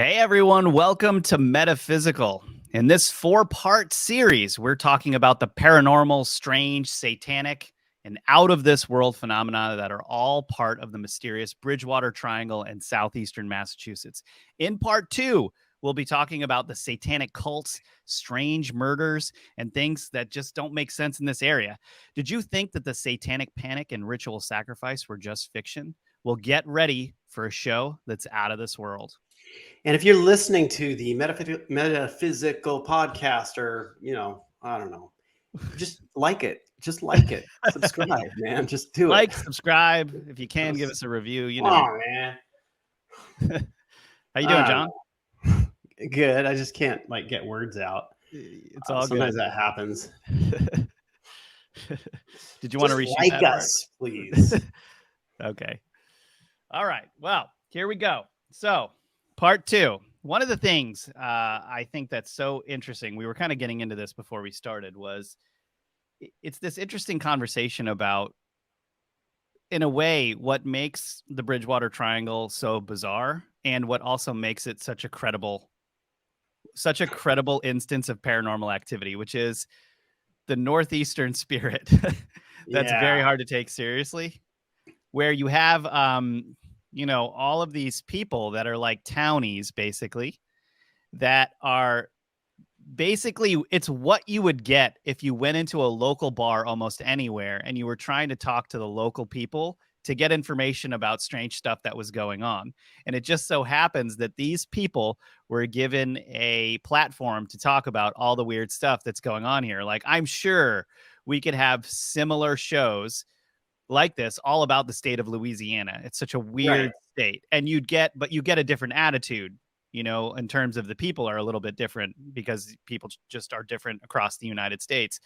Hey everyone, welcome to Metaphysical. In this 4-part series, we're talking about the paranormal, strange, satanic, and out of this world phenomena that are all part of the mysterious Bridgewater Triangle in southeastern Massachusetts. In part 2, we'll be talking about the satanic cults, strange murders, and things that just don't make sense in this area. Did you think that the Satanic Panic and ritual sacrifice were just fiction? Well, get ready for a show that's out of this world. And if you're listening to the Metaphysical Podcast, or, I don't know, just like it. Just like it. Subscribe, man. Just do it. Like, subscribe. If you can, give us a review. Man. How you doing, John? Good. I just can't get words out. It's all sometimes good. That happens. Did you want to reshoot like us, please? Okay. All right. Well, here we go. So, part 2. One of the things I think that's so interesting, we were kind of getting into this before we started, was it's this interesting conversation about, in a way, what makes the Bridgewater Triangle so bizarre and what also makes it such a credible instance of paranormal activity, which is the northeastern spirit. That's very hard to take seriously, where you have all of these people that are like townies, basically, that are basically, it's what you would get if you went into a local bar almost anywhere and you were trying to talk to the local people to get information about strange stuff that was going on. And it just so happens that these people were given a platform to talk about all the weird stuff that's going on here. Like, I'm sure we could have similar shows like this all about the state of Louisiana. It's such a weird state, and you get a different attitude, in terms of the people are a little bit different because people just are different across the United States.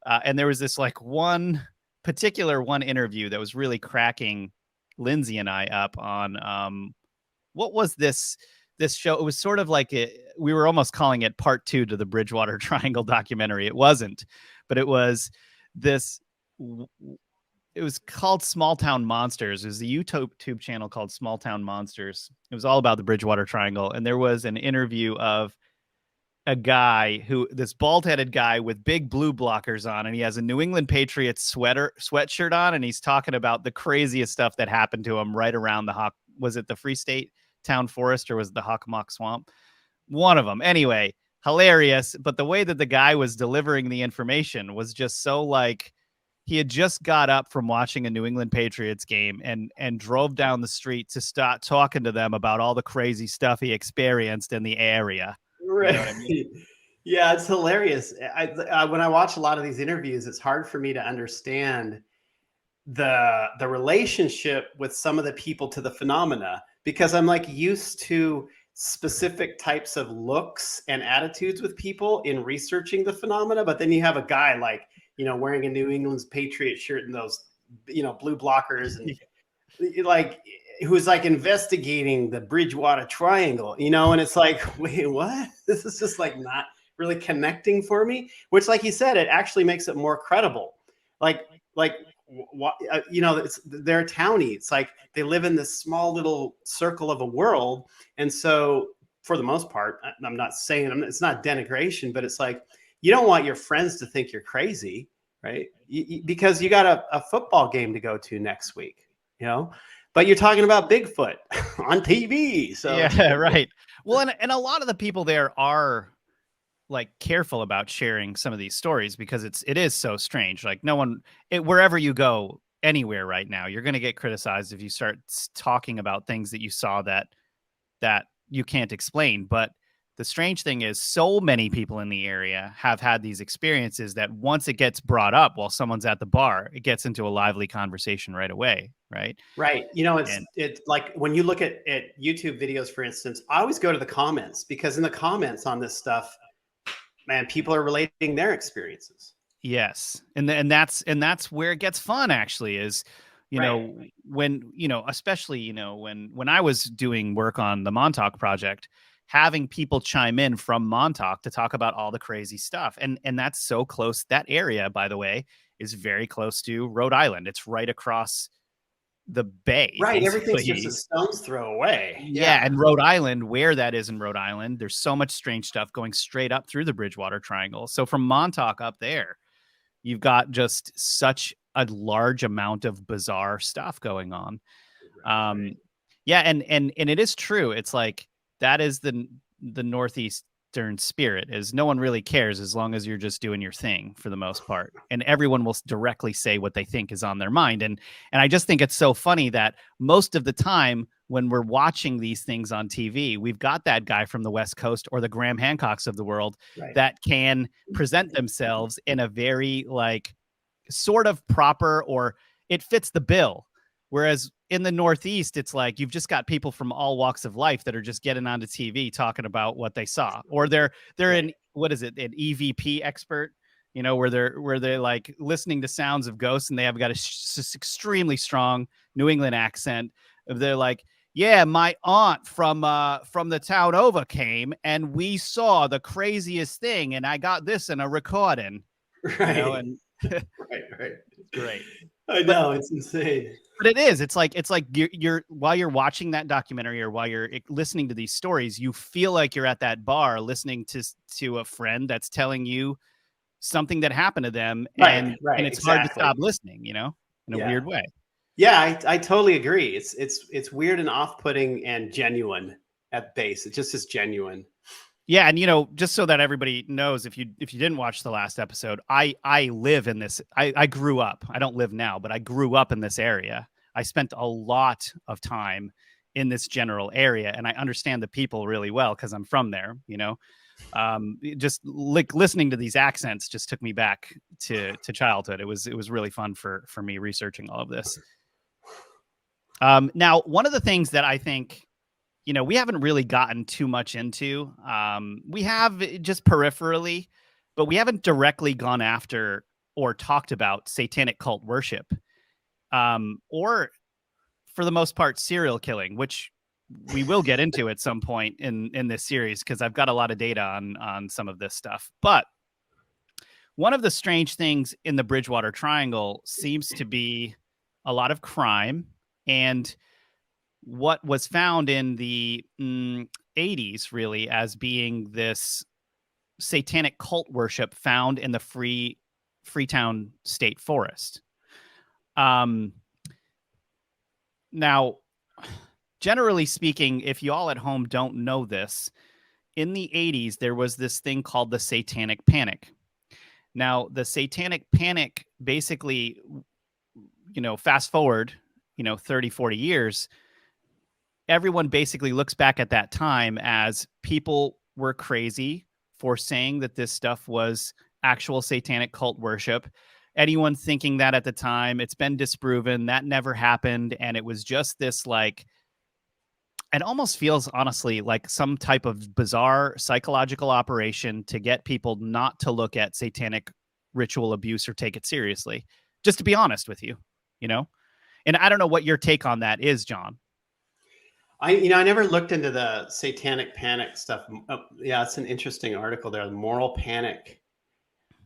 And there was this one interview that was really cracking Lindsay and I up on what was this show. It was sort of like we were almost calling it part 2 to the Bridgewater Triangle documentary. It wasn't, but it was this. It was called Small Town Monsters. It was a YouTube channel called Small Town Monsters. It was all about the Bridgewater Triangle. And there was an interview of a guy this bald-headed guy with big blue blockers on, and he has a New England Patriots sweatshirt on, and he's talking about the craziest stuff that happened to him right around was it the Free State Town Forest, or was it the Hockomock Swamp? One of them. Anyway, hilarious. But the way that the guy was delivering the information was just so he had just got up from watching a New England Patriots game and drove down the street to start talking to them about all the crazy stuff he experienced in the area. Right. You know what I mean? Yeah, it's hilarious. When I watch a lot of these interviews, it's hard for me to understand the relationship with some of the people to the phenomena, because I'm used to specific types of looks and attitudes with people in researching the phenomena. But then you have a guy wearing a New England's Patriot shirt and those, blue blockers, and who's investigating the Bridgewater Triangle, and it's wait, what? This is just not really connecting for me, which, like you said, it actually makes it more credible. They're townie. It's they live in this small little circle of a world. And so for the most part, I'm not saying, it's not denigration, but it's you don't want your friends to think you're crazy, right? Because you got a football game to go to next week, but you're talking about Bigfoot on TV. So yeah, right. Well, and a lot of the people there are careful about sharing some of these stories because it is so strange. Wherever you go anywhere right now, you're going to get criticized if you start talking about things that you saw that you can't explain. But the strange thing is, so many people in the area have had these experiences that once it gets brought up while someone's at the bar, it gets into a lively conversation right away. Right. Right. It's when you look at YouTube videos, for instance, I always go to the comments, because in the comments on this stuff, man, people are relating their experiences. Yes. And that's where it gets fun, actually, is, when, especially, when I was doing work on the Montauk Project, having people chime in from Montauk to talk about all the crazy stuff. And that's so close. That area, by the way, is very close to Rhode Island. It's right across the bay. Right. Basically. Everything's just a stone's throw away. Yeah. And Rhode Island, where that is in Rhode Island, there's so much strange stuff going straight up through the Bridgewater Triangle. So from Montauk up there, you've got just such a large amount of bizarre stuff going on. Right. Yeah, and it is true. It's like that is the northeastern spirit, is no one really cares as long as you're just doing your thing for the most part, and everyone will directly say what they think is on their mind. And I just think it's so funny that most of the time when we're watching these things on TV, we've got that guy from the West Coast or the Graham Hancocks of the world that can present themselves in a very like sort of proper, or it fits the bill. Whereas in the Northeast, it's like you've just got people from all walks of life that are just getting onto TV talking about what they saw, or they're in, what is it, an EVP expert, you know, where they're like listening to sounds of ghosts, and they have got a extremely strong New England accent. They're like, yeah, my aunt from the town over came, and we saw the craziest thing, and I got this in a recording, right? You know, and right, great. I know, it's insane. But it is. It's like you're while you're watching that documentary or while you're listening to these stories, you feel like you're at that bar listening to a friend that's telling you something that happened to them, and it's hard to stop listening, you know, in a weird way. Yeah, I totally agree. It's weird and off-putting and genuine at base. It just is genuine. Yeah, and you know, just so that everybody knows, if you didn't watch the last episode, I live in this. I grew up. I don't live now, but I grew up in this area. I spent a lot of time in this general area, and I understand the people really well because I'm from there. You know, just listening to these accents just took me back to childhood. It was really fun for me researching all of this. Now, one of the things that I think, you know, we haven't really gotten too much into, we have just peripherally, but we haven't directly gone after or talked about satanic cult worship, or for the most part, serial killing, which we will get into at some point in this series, because I've got a lot of data on some of this stuff. But one of the strange things in the Bridgewater Triangle seems to be a lot of crime, and what was found in the 80s really as being this satanic cult worship found in the Freetown State Forest. Now, generally speaking, if you all at home don't know this, in the 80s, there was this thing called the Satanic Panic. Now, the Satanic Panic basically, you know, fast forward, you know, 30, 40 years, everyone basically looks back at that time as people were crazy for saying that this stuff was actual satanic cult worship. Anyone thinking that at the time, it's been disproven. That never happened. And it was just this, like, it almost feels honestly like some type of bizarre psychological operation to get people not to look at satanic ritual abuse or take it seriously, just to be honest with you, you know? And I don't know what your take on that is, John. I never looked into the Satanic Panic stuff. Yeah, it's an interesting article there. The moral panic.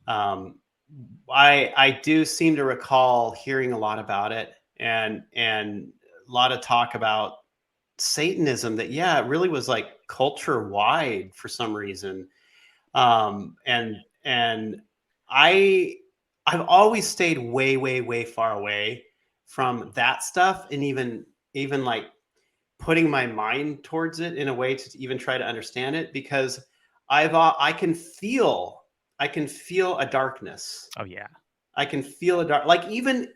I do seem to recall hearing a lot about it, and a lot of talk about Satanism. That it really was like culture wide for some reason. And I've always stayed way far away from that stuff, and even like putting my mind towards it in a way to even try to understand it, because I can feel a darkness. Oh yeah. I can feel a dark, like even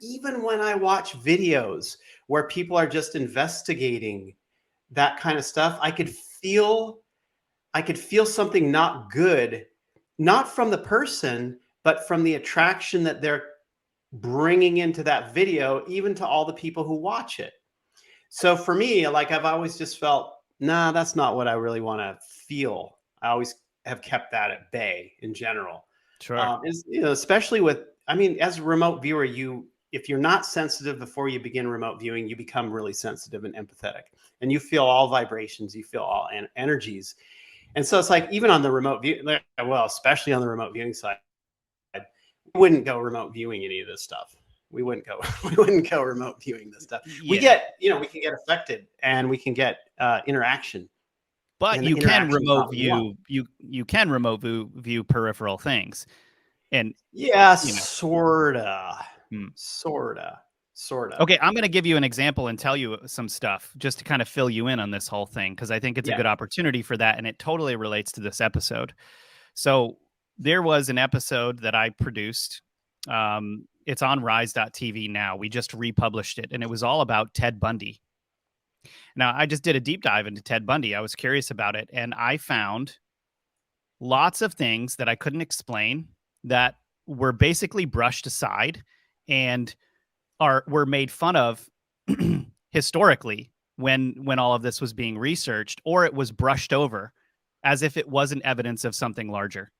when I watch videos where people are just investigating that kind of stuff, I could feel something not good, not from the person, but from the attraction that they're bringing into that video, even to all the people who watch it. So for me, like, I've always just felt, nah, that's not what I really want to feel. I always have kept that at bay in general. Sure. Especially with, I mean, as a remote viewer, if you're not sensitive before you begin remote viewing, you become really sensitive and empathetic, and you feel all vibrations, you feel all energies. And so it's like, even on the remote view, well, especially on the remote viewing side, I wouldn't go remote viewing any of this stuff. We wouldn't go. We wouldn't go remote viewing this stuff. Yeah. We get, we can get affected, and we can get interaction. But you can remote view. You can remote view peripheral things, and sorta. Okay, I'm going to give you an example and tell you some stuff just to kind of fill you in on this whole thing, because I think it's a good opportunity for that, and it totally relates to this episode. So there was an episode that I produced. It's on rise.tv now. We just republished it, and it was all about Ted Bundy. Now, I just did a deep dive into Ted Bundy. I was curious about it, and I found lots of things that I couldn't explain that were basically brushed aside and were made fun of historically when all of this was being researched, or it was brushed over as if it wasn't evidence of something larger.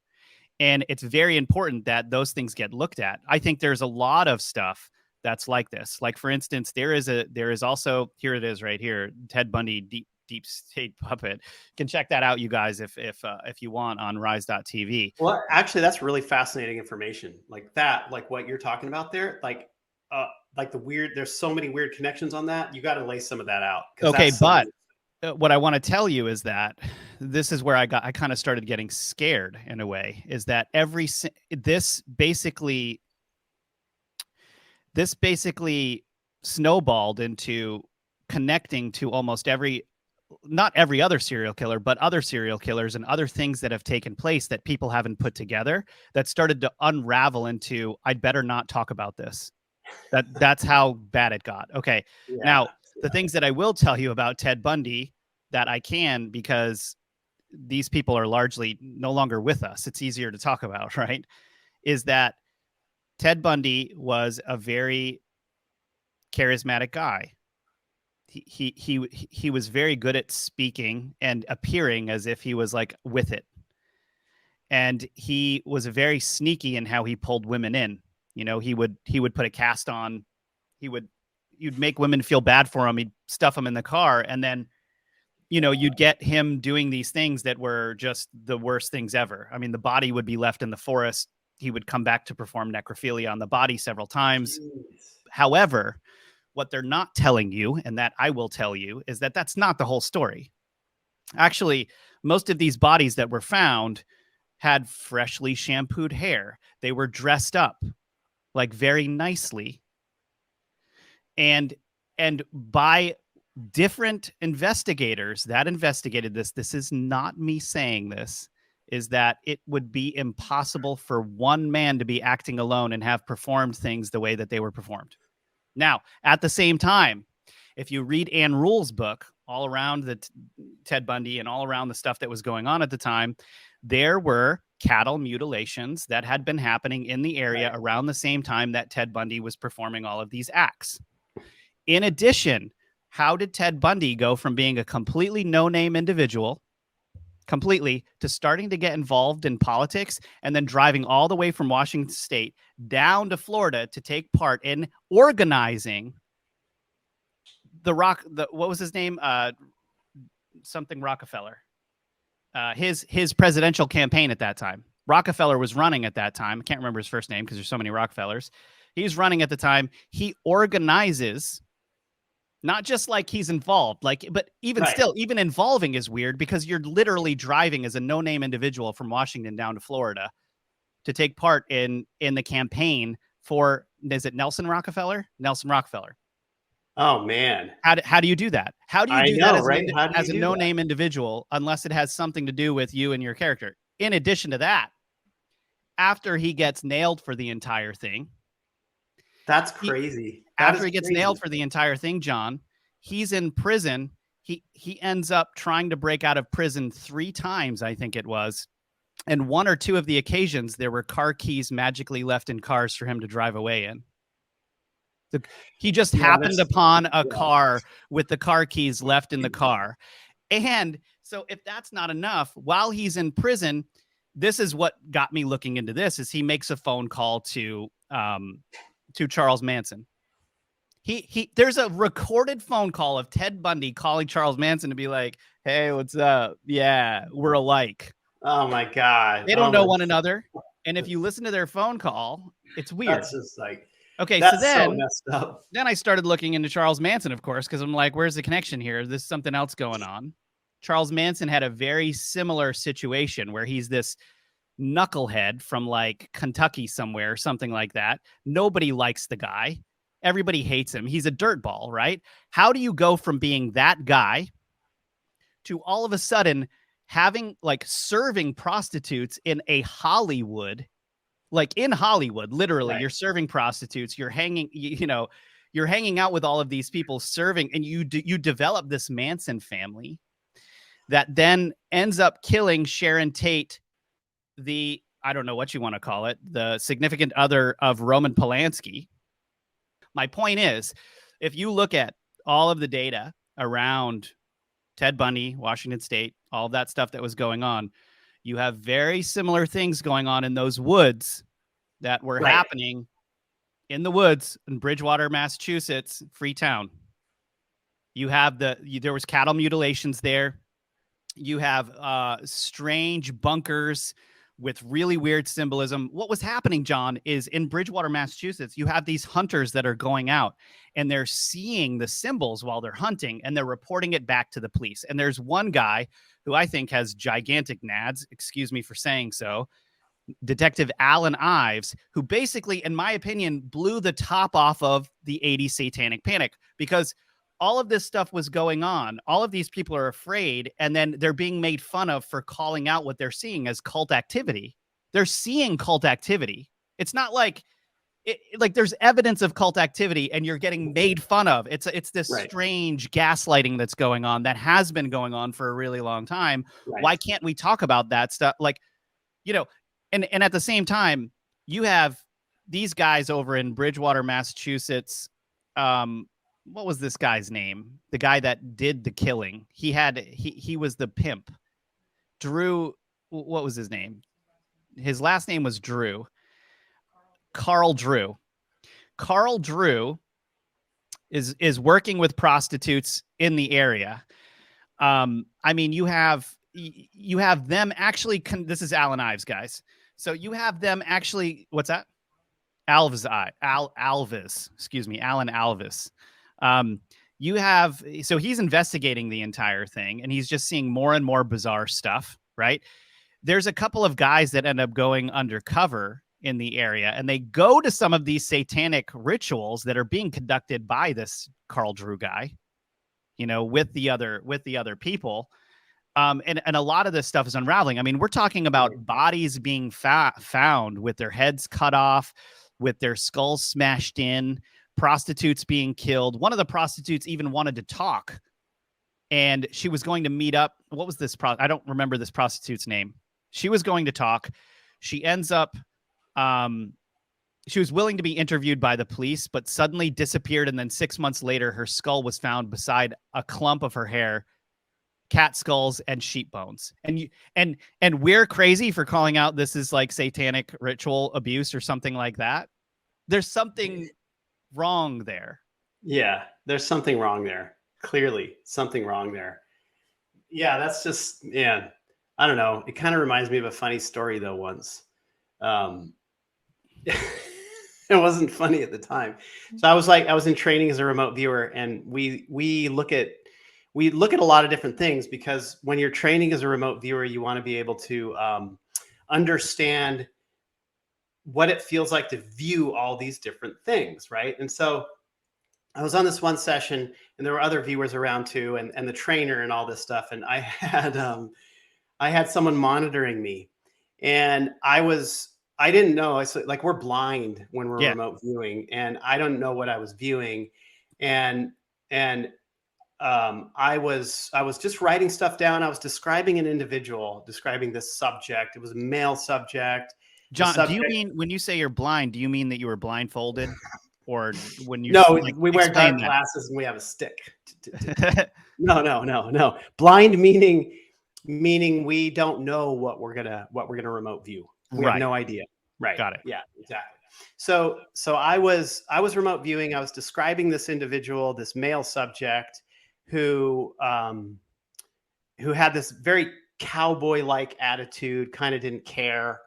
And it's very important that those things get looked at. I think there's a lot of stuff that's like this. Like, for instance, there is also, here it is right here, Ted Bundy deep state puppet. You can check that out, you guys, if you want, on rise.tv. Well, actually, that's really fascinating information. Like that, like what you're talking about there, like the weird, there's so many weird connections on that. You got to lay some of that out. Okay, but what I want to tell you is that this is where I kind of started getting scared in a way, is that this basically snowballed into connecting to almost not every other serial killer, but other serial killers and other things that have taken place that people haven't put together, that started to unravel into, I'd better not talk about this. That's how bad it got. Okay. Yeah. Now, the things that I will tell you about Ted Bundy that I can, because these people are largely no longer with us, it's easier to talk about, right? Is that Ted Bundy was a very charismatic guy. He was very good at speaking and appearing as if he was like with it. And he was very sneaky in how he pulled women in. He would put a cast on. You'd make women feel bad for him. He'd stuff them in the car, and then, you'd get him doing these things that were just the worst things ever. I mean, the body would be left in the forest. He would come back to perform necrophilia on the body several times. Jeez. However, what they're not telling you, and that I will tell you, is that that's not the whole story. Actually, most of these bodies that were found had freshly shampooed hair. They were dressed up like very nicely. And by different investigators that investigated this is not me saying this, is that it would be impossible for one man to be acting alone and have performed things the way that they were performed. Now, at the same time, if you read Ann Rule's book, all around the Ted Bundy and all around the stuff that was going on at the time, there were cattle mutilations that had been happening in the area around the same time that Ted Bundy was performing all of these acts. In addition, how did Ted Bundy go from being a completely no-name individual, completely, to starting to get involved in politics, and then driving all the way from Washington State down to Florida to take part in organizing what was his name? Something Rockefeller. His presidential campaign at that time. Rockefeller was running at that time. I can't remember his first name because there's so many Rockefellers. He's running at the time. He organizes, not just like he's involved, but even still, even involving is weird, because you're literally driving as a no-name individual from Washington down to Florida to take part in the campaign for, is it Nelson Rockefeller? Nelson Rockefeller. Oh man. How do you do that? How do you do that as a no-name individual, unless it has something to do with you and your character? In addition to that, after he gets nailed for the entire thing. That's crazy. After he gets nailed for the entire thing, John, he's in prison. He ends up trying to break out of prison 3 times, I think it was. And 1 or 2 of the occasions, there were car keys magically left in cars for him to drive away in. He just happened upon a car with the car keys left in the car. And so if that's not enough, while he's in prison, this is what got me looking into this, is he makes a phone call to Charles Manson. There's a recorded phone call of Ted Bundy calling Charles Manson to be like, hey, what's up? Yeah, we're alike. Oh my God. They don't know one another. And if you listen to their phone call, it's weird. That's just like, Okay, That's so so messed up. then I started looking into Charles Manson, of course, because I'm like, where's the connection here? There's something else going on. Charles Manson had a very similar situation where he's this knucklehead from like Kentucky somewhere, something like that. Nobody likes the guy. Everybody hates him. He's a dirtball, right? How do you go from being that guy to all of a sudden having like serving prostitutes in a Hollywood, like in Hollywood, literally, Right. you're serving prostitutes, you're hanging, you're hanging out with all of these people serving, and you develop this Manson family that then ends up killing Sharon Tate, the, I don't know what you want to call it, the significant other of Roman Polanski. My point is, if you look at all of the data around Ted Bundy, Washington State, all of that stuff that was going on, you have very similar things going on in those woods that were happening in the woods in Bridgewater, Massachusetts, Freetown. You have there was cattle mutilations there. You have strange bunkers with really weird symbolism. What was happening, John, is in Bridgewater, Massachusetts, you have these hunters that are going out and they're seeing the symbols while they're hunting and they're reporting it back to the police. And there's one guy who I think has gigantic nads, excuse me for saying so, Detective Alan Ives, who basically, in my opinion, blew the top off of the 80s Satanic Panic, because all of this stuff was going on. All of these people are afraid, and then they're being made fun of for calling out what they're seeing as cult activity. They're seeing cult activity. It's not like like there's evidence of cult activity and you're getting made fun of. It's this strange gaslighting that's going on, that has been going on for a really long time. Why can't we talk about that stuff? Like, and at the same time, you have these guys over in Bridgewater, Massachusetts. What was this guy's name? The guy that did the killing. He was the pimp. Drew, what was his name? His last name was Drew. Carl Drew. Carl Drew is working with prostitutes in the area. I mean, you have them actually. This is Alan Ives, guys. So you have them actually. What's that? Alvis. Excuse me, Alan Alvis. You have, so he's investigating the entire thing and he's just seeing more and more bizarre stuff, right? There's a couple of guys that end up going undercover in the area and they go to some of these satanic rituals that are being conducted by this Carl Drew guy, with the other people. And a lot of this stuff is unraveling. I mean, we're talking about bodies being found with their heads cut off, with their skulls smashed in, prostitutes being killed. One of the prostitutes even wanted to talk, and she was going to meet up. What was this? I don't remember this prostitute's name. She was going to talk. She ends up, she was willing to be interviewed by the police, but suddenly disappeared. And then 6 months later, her skull was found beside a clump of her hair, cat skulls and sheep bones. And we're crazy for calling out this is like satanic ritual abuse or something like that. There's something wrong there. Yeah, there's something wrong there. Clearly, something wrong there. Yeah, that's just, I don't know. It kind of reminds me of a funny story though. Once, it wasn't funny at the time. So I was in training as a remote viewer, and we look at a lot of different things, because when you're training as a remote viewer, you want to be able to understand what it feels like to view all these different things, right? And so I was on this one session and there were other viewers around too, and the trainer and all this stuff. And I had someone monitoring me, and I didn't know. Like, we're blind when we're remote viewing, and I don't know what I was viewing. And I was just writing stuff down. I was describing an individual, describing this subject. It was a male subject. John, do you mean, when you say you're blind, do you mean that you were blindfolded, or when you? No, we wear dark glasses and we have a stick. No. Blind meaning we don't know what we're gonna remote view. We have no idea. Right. Got it. Yeah, exactly. So I was remote viewing. I was describing this individual, this male subject, who had this very cowboy-like attitude, kind of didn't care.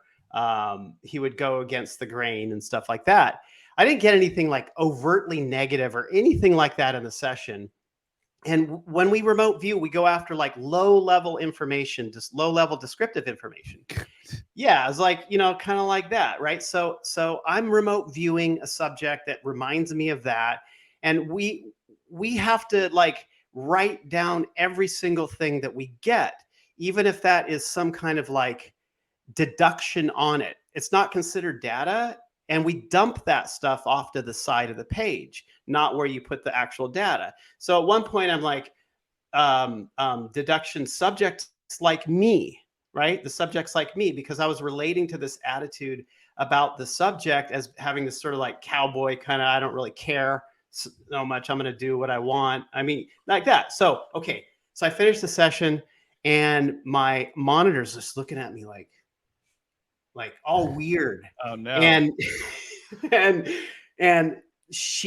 He would go against the grain and stuff like that. I didn't get anything like overtly negative or anything like that in the session. And when we remote view, we go after like low level information, just low level descriptive information. Yeah, it's like, you know, kind of like that, right? So I'm remote viewing a subject that reminds me of that, and we have to like write down every single thing that we get, even if that is some kind of like deduction on it. It's not considered data, and we dump that stuff off to the side of the page, not where you put the actual data. So at one point, I'm like, deduction subjects like me, right? The subjects like me, because I was relating to this attitude about the subject as having this sort of like cowboy kind of, I don't really care so much. I'm going to do what I want. I mean, like that. So, okay. So I finished the session, and my monitor's just looking at me like all weird. Oh no. And and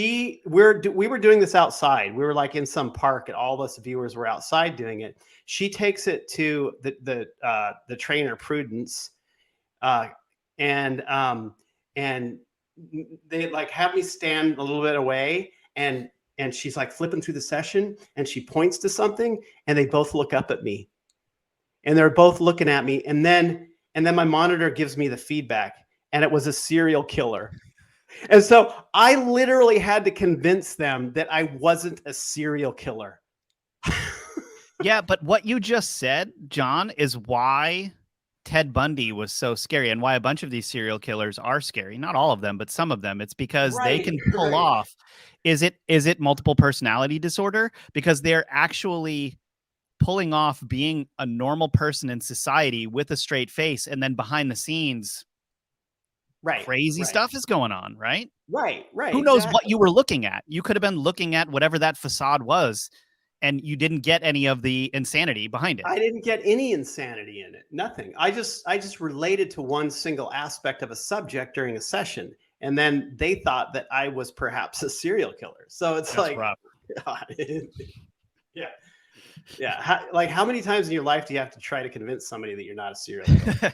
we were doing this outside. We were like in some park, and all of us viewers were outside doing it. She takes it to the trainer Prudence, and they like have me stand a little bit away, and she's like flipping through the session, and she points to something, and they both look up at me, and they're both looking at me, and then my monitor gives me the feedback, and it was a serial killer. And so I literally had to convince them that I wasn't a serial killer. Yeah, but what you just said, John, is why Ted Bundy was so scary, and why a bunch of these serial killers are scary. Not all of them, but some of them. It's because they can pull off. Is it multiple personality disorder? Because they're actually pulling off being a normal person in society with a straight face, and then behind the scenes, crazy stuff is going on, right? Right. Who knows what you were looking at? You could have been looking at whatever that facade was, and you didn't get any of the insanity behind it. I didn't get any insanity in it. Nothing. I just related to one single aspect of a subject during a session, and then they thought that I was perhaps a serial killer. So it's That's like, rough. Yeah. Yeah. How many times in your life do you have to try to convince somebody that you're not a serial killer?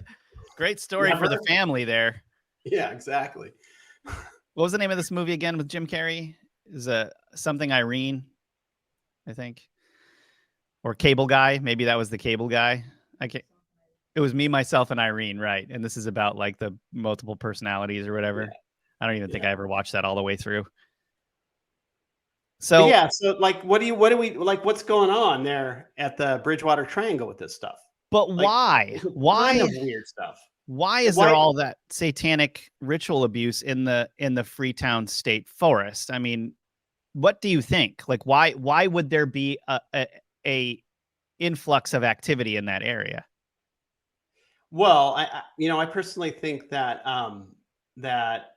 Great story for the family there. Yeah, exactly. What was the name of this movie again with Jim Carrey? Is something Irene, I think, or Cable Guy? Maybe that was the Cable Guy. It was Me, Myself, and Irene, right? And this is about like the multiple personalities or whatever. Yeah. I don't even think I ever watched that all the way through. So yeah, so like, what do we like? What's going on there at the Bridgewater Triangle with this stuff? But like, why kind of weird stuff? Why is there all that satanic ritual abuse in the Freetown State Forest? I mean, what do you think? Like, why would there be a influx of activity in that area? Well, I personally think that that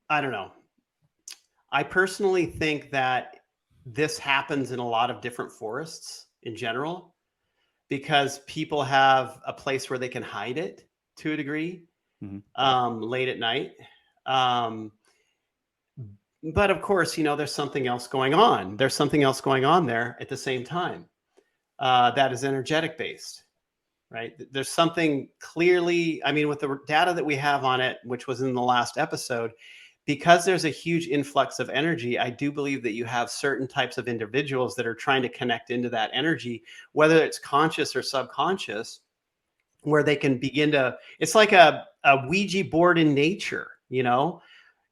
I don't know. I personally think that this happens in a lot of different forests in general, because people have a place where they can hide it to a degree, late at night. But of course, there's something else going on. There's something else going on there at the same time that is energetic based, right? There's something clearly, with the data that we have on it, which was in the last episode, because there's a huge influx of energy, I do believe that you have certain types of individuals that are trying to connect into that energy, whether it's conscious or subconscious, where they can begin to, it's like a Ouija board in nature,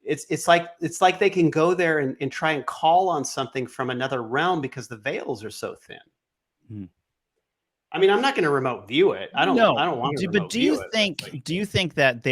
it's like they can go there and try and call on something from another realm because the veils are so thin. I'm not going to remote view it. I don't want to. But do you think that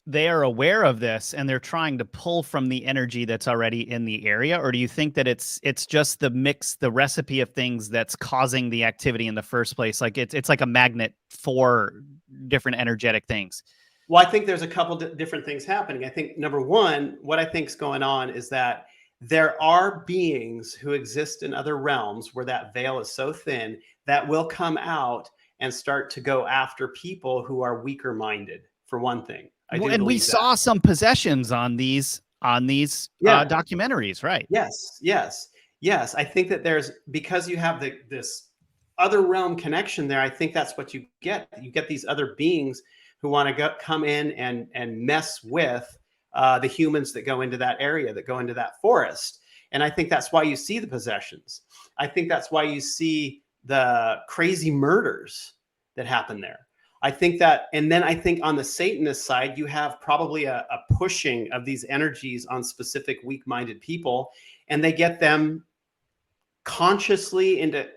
they are aware of this and they're trying to pull from the energy that's already in the area? Or do you think that it's just the recipe of things that's causing the activity in the first place? Like it's like a magnet for different energetic things. Well, I think there's a couple different things happening. I think number one, what I think is going on is that there are beings who exist in other realms where that veil is so thin that will come out and start to go after people who are weaker minded, for one thing. And we saw some possessions on these documentaries, right? Yes. I think that because you have this other realm connection there, I think that's what you get. You get these other beings who want to come in and mess with the humans that go into that area, that go into that forest. And I think that's why you see the possessions. I think that's why you see the crazy murders that happen there. I think that, and then I think on the Satanist side, you have probably a pushing of these energies on specific weak-minded people, and they get them subconsciously into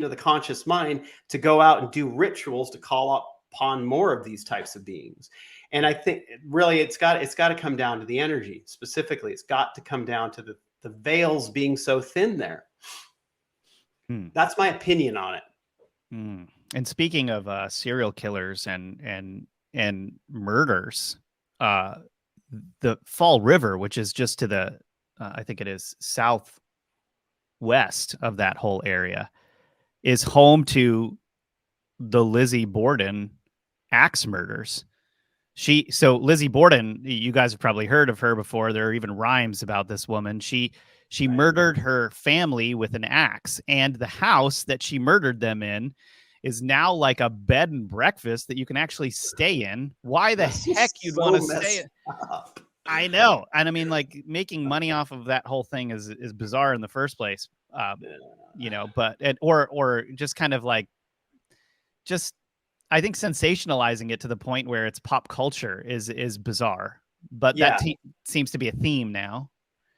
the conscious mind to go out and do rituals to call upon more of these types of beings. And I think really it's got to come down to the energy specifically. It's got to come down to the veils being so thin there. That's my opinion on it. And speaking of serial killers and murders, the Fall River, which is just to the I think it is southwest of that whole area, is home to the Lizzie Borden axe murders. So Lizzie Borden, you guys have probably heard of her before. There are even rhymes about this woman. She murdered her family with an axe, and the house that she murdered them in is now like a bed and breakfast that you can actually stay in. Why the heck you'd want to stay in? I know. And I mean, like, making money off of that whole thing is bizarre in the first place. You know, but or just kind of like, just, I think sensationalizing it to the point where it's pop culture is bizarre. But that seems to be a theme now.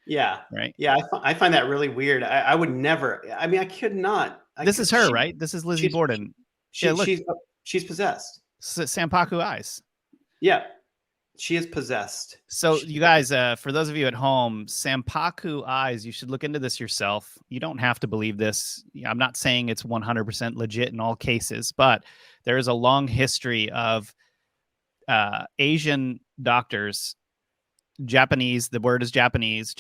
Yeah. Right. Yeah. I find that really weird. I would never, I mean, I could not. This is her, right? This is Lizzie Borden. She's possessed. Sampaku Eyes. Yeah. She is possessed. So you guys, for those of you at home, Sampaku Eyes, you should look into this yourself. You don't have to believe this. I'm not saying it's 100% legit in all cases, but there is a long history of Asian doctors, Japanese, the word is Japanese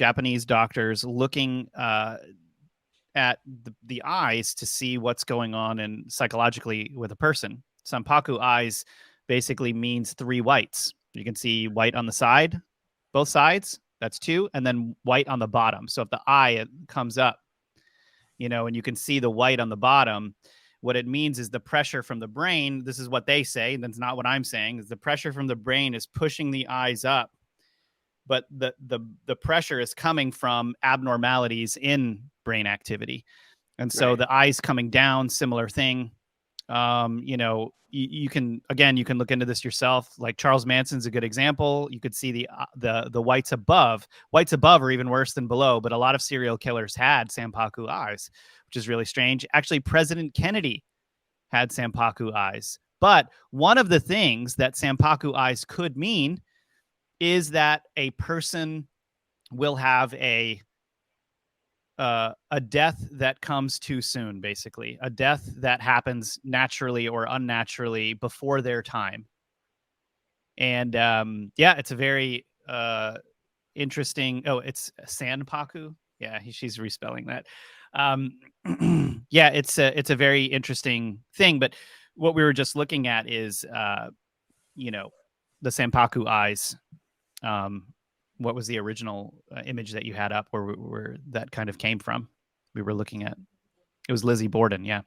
doctors looking at the eyes to see what's going on and psychologically with a person. Sampaku Eyes basically means 3 whites. You can see white on the side, both sides, that's 2, and then white on the bottom. So if the eye comes up, you know, and you can see the white on the bottom, what it means is the pressure from the brain, this is what they say, and that's not what I'm saying, is the pressure from the brain is pushing the eyes up, but the pressure is coming from abnormalities in brain activity. And so the eyes coming down, similar thing. You know, you can look into this yourself. Like Charles Manson's a good example. You could see the whites above. Whites above are even worse than below, but a lot of serial killers had Sampaku Eyes, which is really strange. Actually, President Kennedy had Sampaku Eyes. But one of the things that Sampaku Eyes could mean is that a person will have a death that comes too soon, basically a death that happens naturally or unnaturally before their time. And it's a very interesting. Oh, it's Sanpaku. Yeah, she's respelling that. It's a very interesting thing. But what we were just looking at is, you know, the Sampaku Eyes. What was the original image that you had up where that kind of came from? We were looking at, it was Lizzie Borden. Yeah.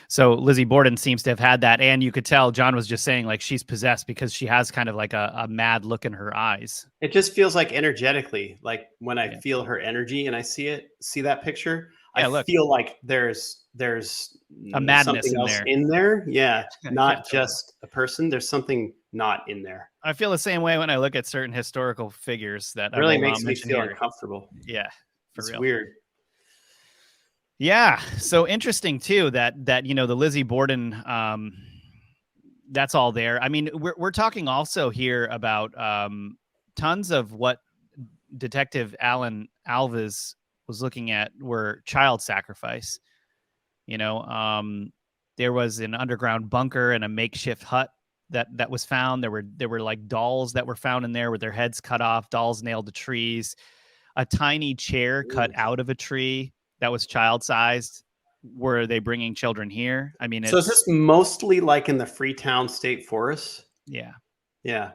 So Lizzie Borden seems to have had that. And you could tell John was just saying, like, she's possessed because she has kind of like a mad look in her eyes. It just feels like energetically, like when I feel her energy and I see that picture, I feel like there's a madness something in else there. In there. Yeah. Not just a person. There's something not in there. I feel the same way when I look at certain historical figures that it really makes me feel uncomfortable. Yeah. It's real. Weird. Yeah. So interesting too, that, you know, the Lizzie Borden, that's all there. I mean, we're talking also here about tons of what Detective Alan Alves was looking at were child sacrifice. You know, there was an underground bunker and a makeshift hut that was found. There were like dolls that were found in there with their heads cut off, dolls nailed to trees, a tiny chair cut out of a tree that was child sized. Were they bringing children here? I mean, so is this mostly like in the Freetown State Forest? Yeah. Yeah.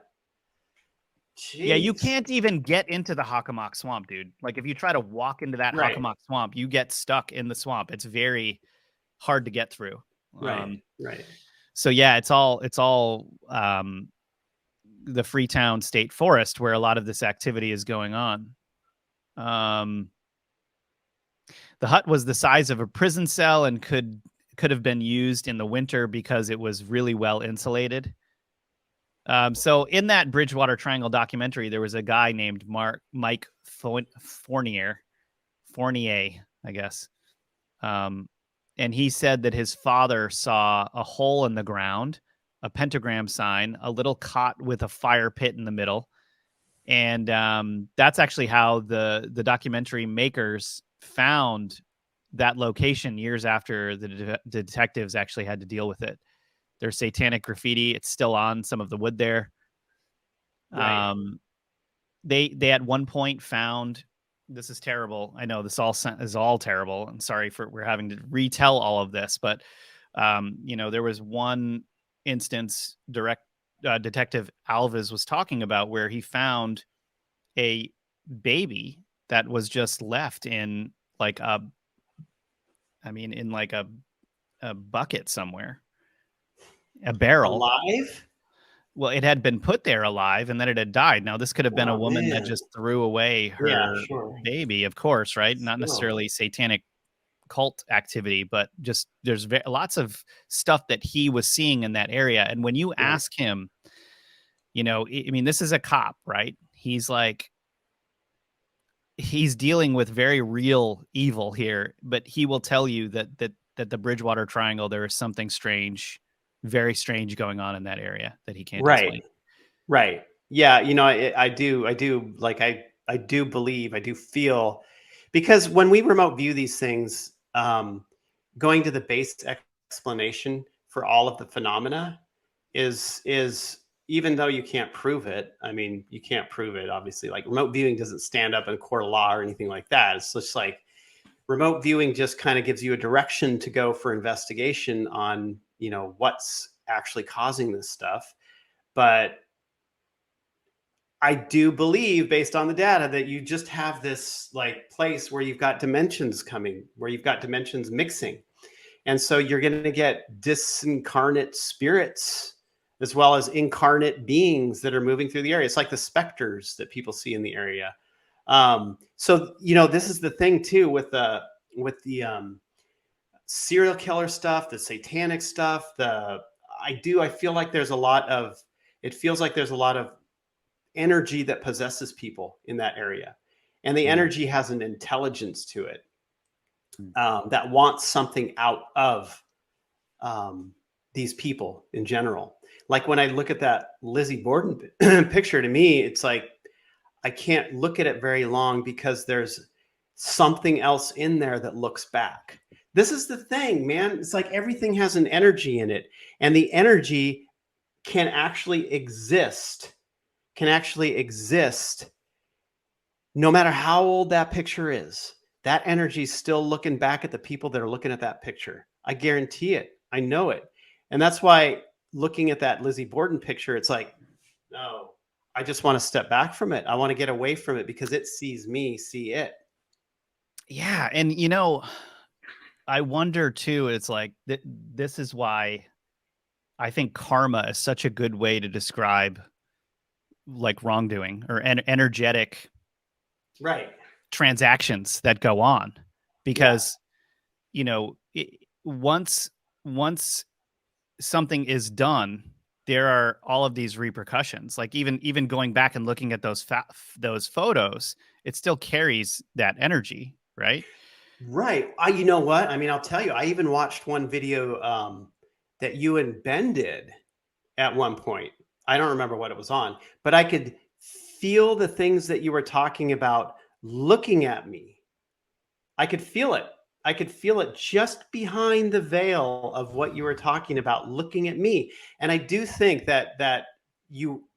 Jeez. Yeah, you can't even get into the Hockomock Swamp, dude. Like, if you try to walk into that Hockomock Swamp, you get stuck in the swamp. It's very hard to get through. Right. So yeah, it's all the Freetown State Forest, where a lot of this activity is going on. The hut was the size of a prison cell and could have been used in the winter because it was really well insulated. So in that Bridgewater Triangle documentary, there was a guy named Mike Fournier, I guess. And he said that his father saw a hole in the ground, a pentagram sign, a little cot with a fire pit in the middle. And that's actually how the documentary makers found that location years after the detectives actually had to deal with it. There's satanic graffiti. It's still on some of the wood there. Right. They at one point found, this is terrible. I know this is all terrible. I'm sorry we're having to retell all of this, but there was one instance Detective Alves was talking about where he found a baby that was just left in like a bucket somewhere, a barrel. Alive? Well, it had been put there alive and then it had died. Now, this could have been a woman that just threw away her baby, of course, right? Not necessarily satanic cult activity, but just there's lots of stuff that he was seeing in that area. And when you ask him, this is a cop, right? He's dealing with very real evil here, but he will tell you that the Bridgewater Triangle, there is something strange, very strange going on in that area that he can't explain. Right. Yeah. I do believe, I do feel, because when we remote view these things, going to the base explanation for all of the phenomena is even though you can't prove it. I mean, you can't prove it, obviously. Like, remote viewing doesn't stand up in a court of law or anything like that. It's just like remote viewing just kind of gives you a direction to go for investigation on, what's actually causing this stuff. But I do believe, based on the data, that you just have this like place where you've got dimensions coming, where you've got dimensions mixing. And so you're going to get disincarnate spirits as well as incarnate beings that are moving through the area. It's like the specters that people see in the area. So, this is the thing too, with the serial killer stuff, the satanic stuff, I feel like there's a lot of energy that possesses people in that area. And the energy has an intelligence to it that wants something out of these people in general. Like when I look at that Lizzie Borden picture, to me, it's like, I can't look at it very long because there's something else in there that looks back. This is the thing, man. It's like everything has an energy in it, and the energy can actually exist no matter how old that picture is. That energy is still looking back at the people that are looking at that picture. I guarantee it. I know it. And that's why looking at that Lizzie Borden picture, it's like, no, I just want to step back from it. I want to get away from it because it sees me see it. Yeah. And, I wonder too, it's like, this is why I think karma is such a good way to describe like wrongdoing or energetic transactions that go on, because, once something is done, there are all of these repercussions. Like even going back and looking at those photos, it still carries that energy, right? Right. You know what? I mean, I'll tell you, I even watched one video that you and Ben did at one point. I don't remember what it was on, but I could feel the things that you were talking about looking at me. I could feel it. I could feel it just behind the veil of what you were talking about, looking at me. And I do think that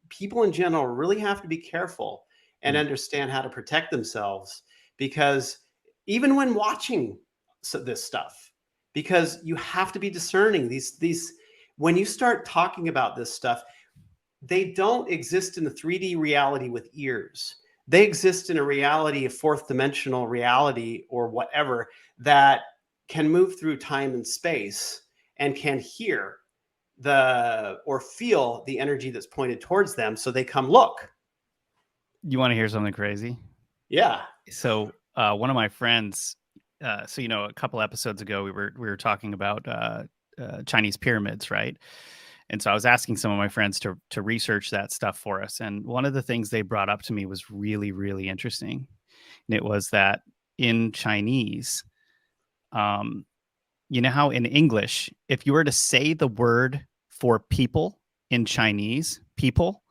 people in general really have to be careful and understand how to protect themselves, because even when watching this stuff, because you have to be discerning. These when you start talking about this stuff, they don't exist in the 3D reality with ears. They exist in a reality, a fourth dimensional reality or whatever, that can move through time and space and can hear or feel the energy that's pointed towards them, so they come look. You want to hear something crazy? Yeah. So one of my friends, so a couple episodes ago we were talking about Chinese pyramids, right? And so I was asking some of my friends to research that stuff for us, and one of the things they brought up to me was really, really interesting, and it was that in Chinese, you know how in English, if you were to say the word for people in Chinese, people,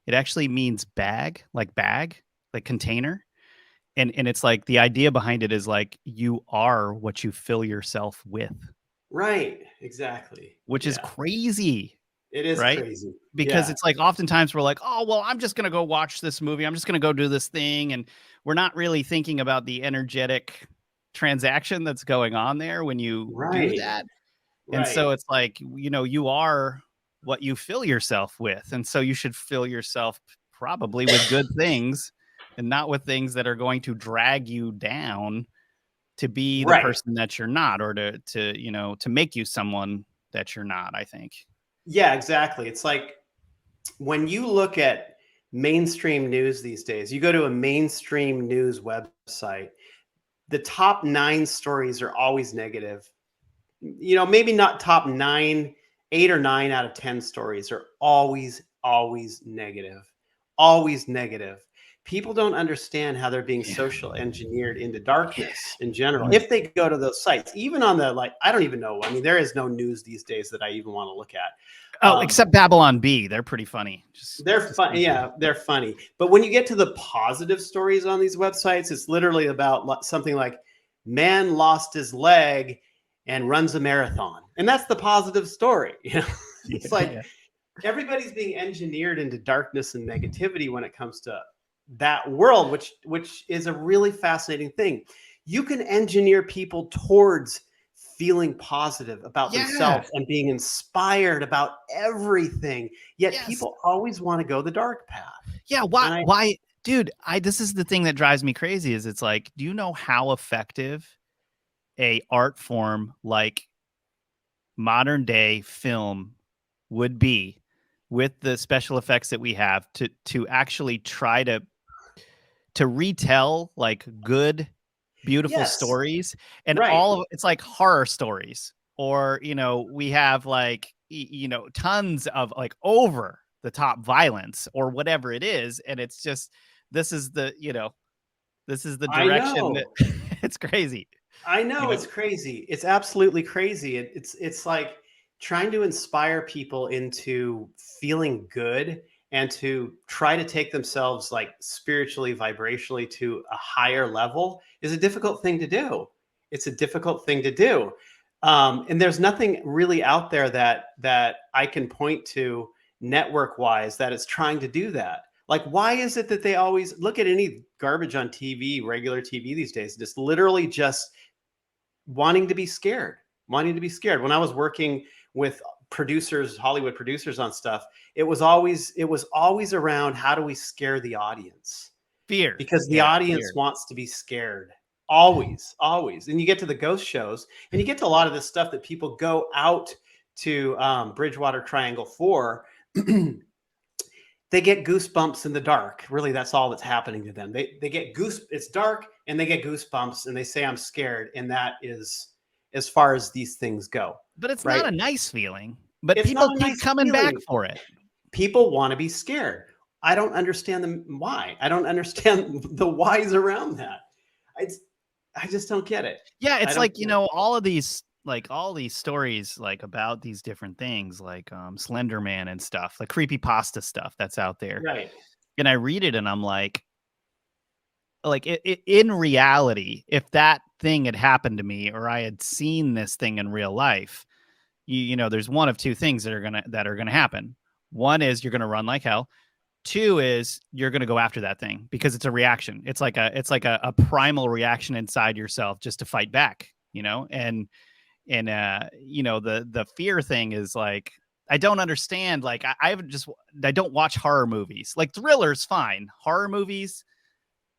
it actually means bag, like container. And it's like the idea behind it is like you are what you fill yourself with. Right. Exactly. Which is Yeah. crazy. It is right? crazy. Because Yeah. it's like oftentimes we're like, oh, well, I'm just going to go watch this movie. I'm just going to go do this thing. And we're not really thinking about the energetic transaction that's going on there when you do Right. that. And Right. so it's like, you are what you fill yourself with. And so you should fill yourself probably with good things and not with things that are going to drag you down to be the Right. person that you're not, or to make you someone that you're not, I think. Yeah, exactly. It's like when you look at mainstream news these days, you go to a mainstream news website, the top 9 stories are always negative. Maybe not top 9, 8 or 9 out of 10 stories are always negative. Always negative. People don't understand how they're being social engineered into darkness in general. If they go to those sites, even on I don't even know. I mean, there is no news these days that I even want to look at. Oh, except Babylon Bee. They're pretty funny. They're funny. Yeah, they're funny. But when you get to the positive stories on these websites, it's literally about something like man lost his leg and runs a marathon. And that's the positive story. It's like everybody's being engineered into darkness and negativity when it comes to that world, which is a really fascinating thing. You can engineer people towards feeling positive about themselves and being inspired about everything. Yet people always want to go the dark path. Yeah. Why, dude? This is the thing that drives me crazy. Is it's like, do you know how effective a art form like modern day film would be with the special effects that we have to actually try to retell like good, beautiful stories, and all of it's like horror stories, or we have like tons of like over the top violence or whatever it is, and it's just this is the direction that it's crazy. I know it's crazy. It's absolutely crazy. It's like trying to inspire people into feeling good and to try to take themselves like spiritually, vibrationally to a higher level is a difficult thing to do. It's a difficult thing to do. And there's nothing really out there that I can point to network wise that is trying to do that. Like, why is it that they always look at any garbage on TV, regular TV these days, just literally just wanting to be scared. When I was working with producers, Hollywood producers on stuff, it was always around how do we scare the audience? Fear. Because the audience wants to be scared. Always. And you get to the ghost shows and you get to a lot of this stuff that people go out to Bridgewater Triangle for. They get goosebumps in the dark. Really, that's all that's happening to them. They get it's dark and they get goosebumps and they say, I'm scared. And that is as far as these things go. But it's not a nice feeling. But It's people not a keep nice coming feeling. back for it. People want to be scared. I don't understand them why. I don't understand the whys around that. I just don't get it. Yeah, it's like, all these stories like about these different things like Slender Man and stuff, like creepypasta stuff that's out there. Right. And I read it and I'm like in reality, if that thing had happened to me or I had seen this thing in real life, there's one of two things that are gonna happen. One is you're gonna run like hell. Two is you're going to go after that thing because it's a reaction. It's like a primal reaction inside yourself just to fight back, and the fear thing is like, I don't understand. Like I don't watch horror movies. Like Thriller's fine. Horror movies,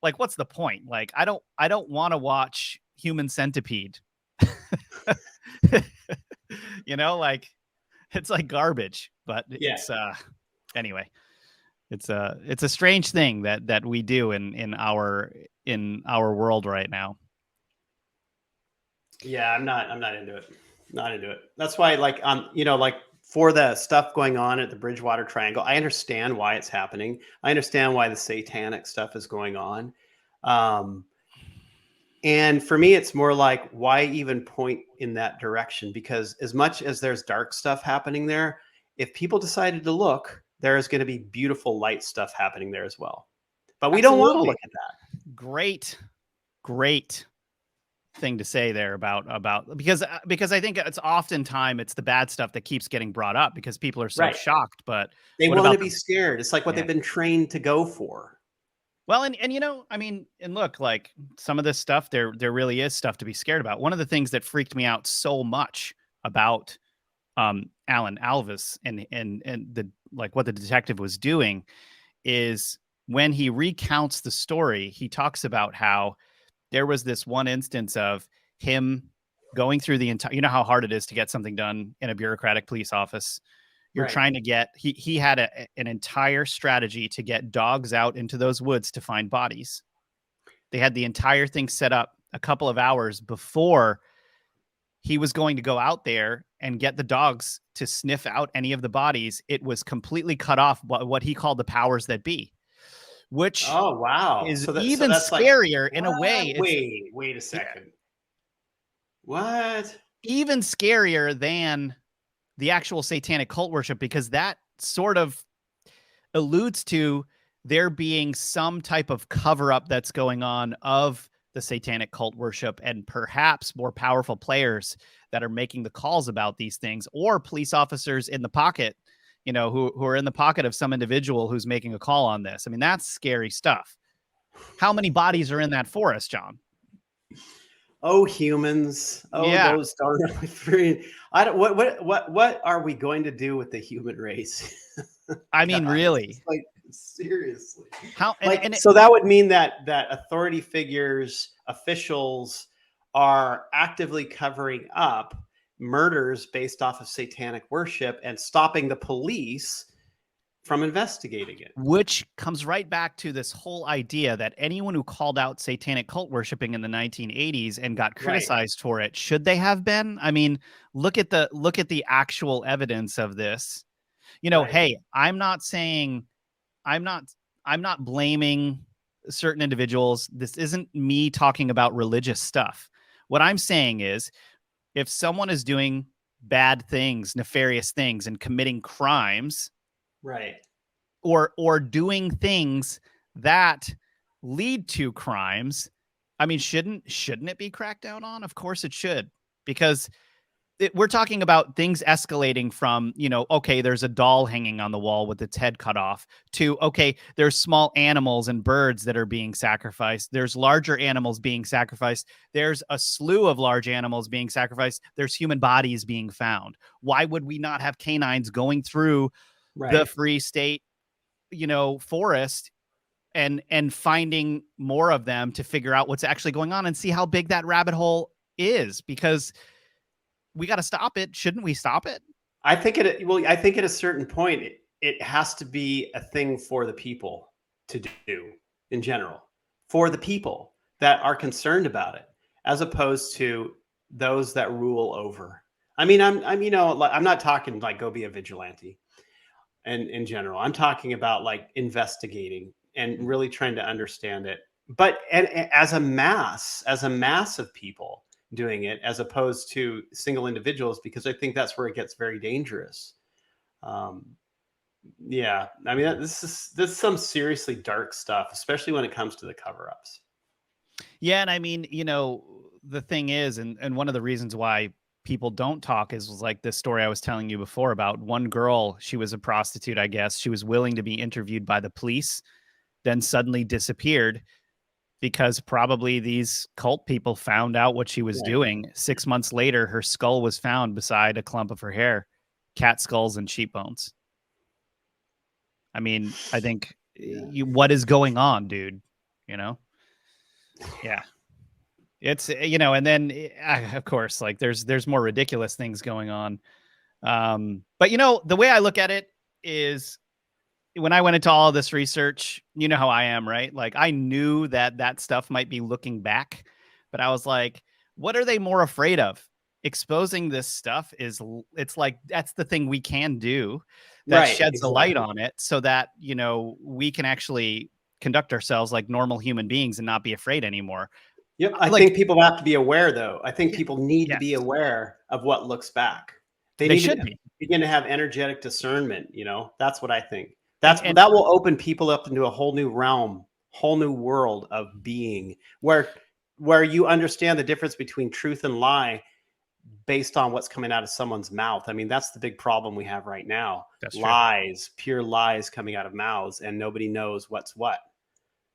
like what's the point? Like I don't want to watch Human Centipede. Like It's like garbage, but Yeah. it's anyway. It's a strange thing that we do in our world right now. Yeah, I'm not into it. Not into it. That's why, like, like for the stuff going on at the Bridgewater Triangle, I understand why it's happening. I understand why the satanic stuff is going on. And for me, it's more like, why even point in that direction? Because as much as there's dark stuff happening there, if people decided to look, there is going to be beautiful light stuff happening there as well. But we don't want to look at that. Great thing to say there about because I think it's oftentimes it's the bad stuff that keeps getting brought up because people are so shocked. But they want to be scared. It's like what they've been trained to go for. Well, and I mean, and look, like some of this stuff, there really is stuff to be scared about. One of the things that freaked me out so much about Alan Alvis and the like what the detective was doing is when he recounts the story, he talks about how there was this one instance of him going through the entire, you know how hard it is to get something done in a bureaucratic police office. You're trying to get, he had an entire strategy to get dogs out into those woods to find bodies. They had the entire thing set up a couple of hours before he was going to go out there and get the dogs to sniff out any of the bodies. It was completely cut off by what he called the powers that be, which is even scarier in a way. Wait a second. What? Even scarier than the actual satanic cult worship, because that sort of alludes to there being some type of cover-up that's going on of the satanic cult worship and perhaps more powerful players that are making the calls about these things, or police officers in the pocket, who are in the pocket of some individual who's making a call on this. I mean, that's scary stuff. How many bodies are in that forest, John? Oh, humans. Oh, yeah. Those darn. I don't. What are we going to do with the human race? I mean, really? Like, seriously. How? So that would mean that authority figures, officials, are actively covering up murders based off of satanic worship and stopping the police from investigating it. Which comes right back to this whole idea that anyone who called out satanic cult worshiping in the 1980s and got criticized for it, should they have been? I mean, look at the actual evidence of this. Hey, I'm not blaming certain individuals. This isn't me talking about religious stuff. What I'm saying is, if someone is doing bad things, nefarious things, and committing crimes, or doing things that lead to crimes, I mean, shouldn't it be cracked down on? Of course it should, because we're talking about things escalating from, okay, there's a doll hanging on the wall with its head cut off, to, okay, there's small animals and birds that are being sacrificed. There's larger animals being sacrificed. There's a slew of large animals being sacrificed. There's human bodies being found. Why would we not have canines going through the Free State, forest and finding more of them to figure out what's actually going on and see how big that rabbit hole is? Because we got to stop it. Shouldn't we stop it? I think at a certain point, it has to be a thing for the people to do in general, for the people that are concerned about it, as opposed to those that rule over. I mean, I'm not talking like go be a vigilante and in general. I'm talking about like investigating and really trying to understand it. But and as a mass of people doing it, as opposed to single individuals, because I think that's where it gets very dangerous. Yeah, I mean, this is some seriously dark stuff, especially when it comes to the cover-ups. Yeah, and I mean, the thing is, and one of the reasons why people don't talk is like this story I was telling you before about one girl. She was a prostitute, I guess. She was willing to be interviewed by the police, then suddenly disappeared because probably these cult people found out what she was doing. 6 months later, her skull was found beside a clump of her hair, cat skulls and sheep bones. I mean, I think what is going on, dude? Yeah. It's, and then of course, like there's more ridiculous things going on. But But the way I look at it is, when I went into all of this research, you know how I am, right? Like, I knew that stuff might be looking back, but I was like, what are they more afraid of? Exposing this stuff it's like, that's the thing we can do that Right, sheds a light exactly. on it, so that, we can actually conduct ourselves like normal human beings and not be afraid anymore. Yep. I Like, think people have to be aware, though. I think yeah, people need to yes, be aware of what looks back. They they need should to be. begin to have energetic discernment. That's what I think. And That will open people up into a whole new realm, whole new world of being, where you understand the difference between truth and lie based on what's coming out of someone's mouth. I mean, that's the big problem we have right now. that's true. Lies, pure lies coming out of mouths, and nobody knows what's what.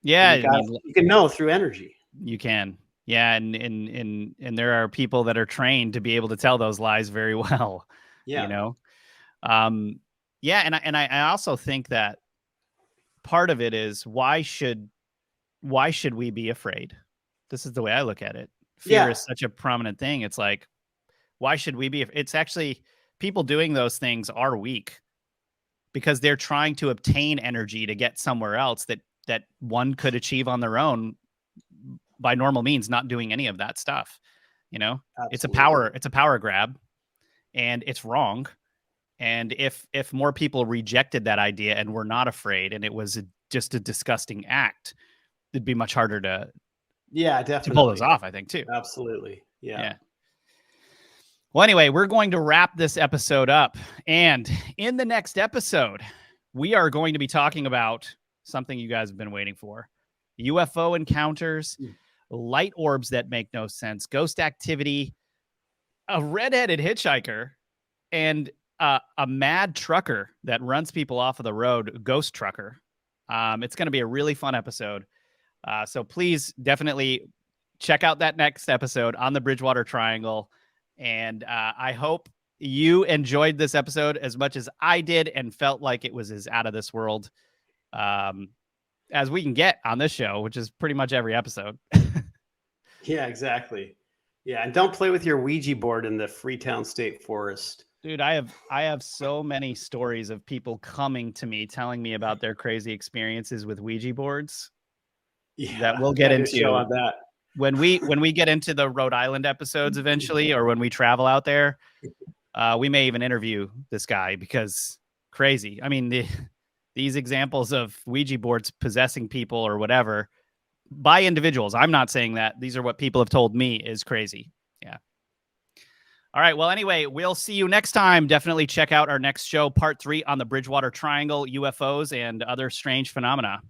Yeah, I mean, You can know through energy. you can. Yeah, and there are people that are trained to be able to tell those lies very well, you Yeah. know. Um, yeah, and I also think that part of it is, why should we be afraid? This is the way I look at it. Fear Yeah. is such a prominent thing. It's like, why should we be? It's actually, people doing those things are weak, because they're trying to obtain energy to get somewhere else that one could achieve on their own by normal means, not doing any of that stuff. Absolutely. It's a power grab, and it's wrong. And if more people rejected that idea and were not afraid, and it was just a disgusting act, it'd be much harder Yeah, to pull those definitely. off, I think, too. Absolutely. Yeah. Yeah. Well, anyway, we're going to wrap this episode up. And in the next episode, we are going to be talking about something you guys have been waiting for: UFO encounters, light orbs that make no sense, ghost activity, a redheaded hitchhiker, and a mad trucker that runs people off of the road, ghost trucker. It's going to be a really fun episode. So please definitely check out that next episode on the Bridgewater Triangle. And I hope you enjoyed this episode as much as I did, and felt like it was as out of this world as we can get on this show, which is pretty much every episode. Yeah, exactly. Yeah, and don't play with your Ouija board in the Freetown State Forest. Dude, I have so many stories of people coming to me telling me about their crazy experiences with Ouija boards Yeah, that we'll get gotta do a show into on that. when we get into the Rhode Island episodes eventually, or when we travel out there. We may even interview this guy, because crazy. I mean, these examples of Ouija boards possessing people or whatever by individuals, I'm not saying that. These are what people have told me is crazy. Yeah. All right. Well, anyway, we'll see you next time. Definitely check out our next show, part 3 on the Bridgewater Triangle, UFOs, and other strange phenomena.